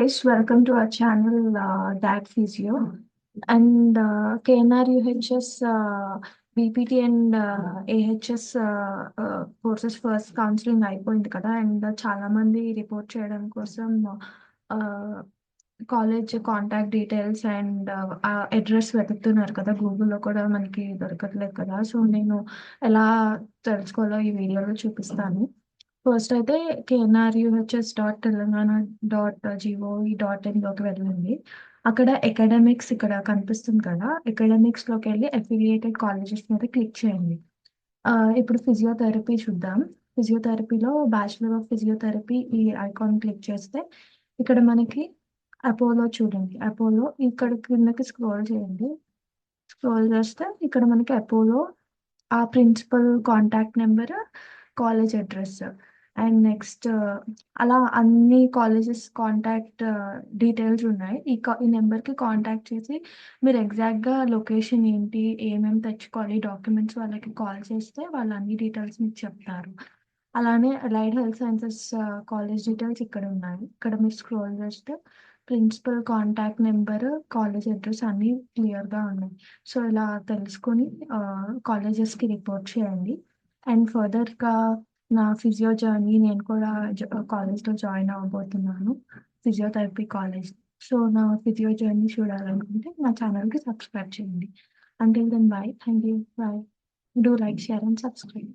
guys, welcome to our channel Dad Physio and KNR UHS BPT and AHS courses first counseling అయిపోయింది కదా and చాలా మంది report చేయడం కోసం college contact details and address వెతుకుతున్నారు కదా గూగుల్లో కూడా మనకి దొరకట్లేదు కదా సో నేను ఎలా తెలుసుకోవాలో ఈ వీడియోలో చూపిస్తాను. ఫస్ట్ అయితే knruhs.telangana.gov.in లోకి వెళ్ళండి. అక్కడ అకాడమిక్స్ ఇక్కడ కనిపిస్తుంది కదా, అకాడమిక్స్ లోకి వెళ్ళి అఫిలియేటెడ్ కాలేజెస్ మీద క్లిక్ చేయండి. ఇప్పుడు ఫిజియోథెరపీ చూద్దాం. ఫిజియోథెరపీలో బ్యాచిలర్ ఆఫ్ ఫిజియోథెరపీ ఈ ఐకాన్ క్లిక్ చేస్తే ఇక్కడ మనకి అపోలో చూడండి. అపోలో ఇక్కడ కిందకి స్క్రోల్ చేయండి. స్క్రోల్ చేస్తే ఇక్కడ మనకి అపోలో ఆ principal contact number, college address and next అలా అన్ని కాలేజెస్ కాంటాక్ట్ డీటెయిల్స్ ఉన్నాయి. ఈ నెంబర్కి కాంటాక్ట్ చేసి మీరు ఎగ్జాక్ట్గా లొకేషన్ ఏంటి, ఏమేమి తెచ్చుకోవాలి, డాక్యుమెంట్స్ వాళ్ళకి కాల్ చేస్తే వాళ్ళు అన్ని డీటెయిల్స్ మీకు చెప్తారు. అలానే allied health sciences college details ఇక్కడ ఉన్నాయి. ఇక్కడ మీరు స్క్రోల్ చేస్తే principal contact number, college address అన్నీ క్లియర్గా ఉన్నాయి. సో ఇలా తెలుసుకొని కాలేజెస్కి రిపోర్ట్ చేయండి. అండ్ ఫర్దర్గా నా ఫిజియో జర్నీ నేను కూడా కాలేజ్లో జాయిన్ అవ్వబోతున్నాను, ఫిజియోథెరపీ కాలేజ్. సో నా ఫిజియో జర్నీ చూడాలనుకుంటే నా ఛానల్కి సబ్స్క్రైబ్ చేయండి. Until then bye. Thank you. Bye. Do like, share and subscribe.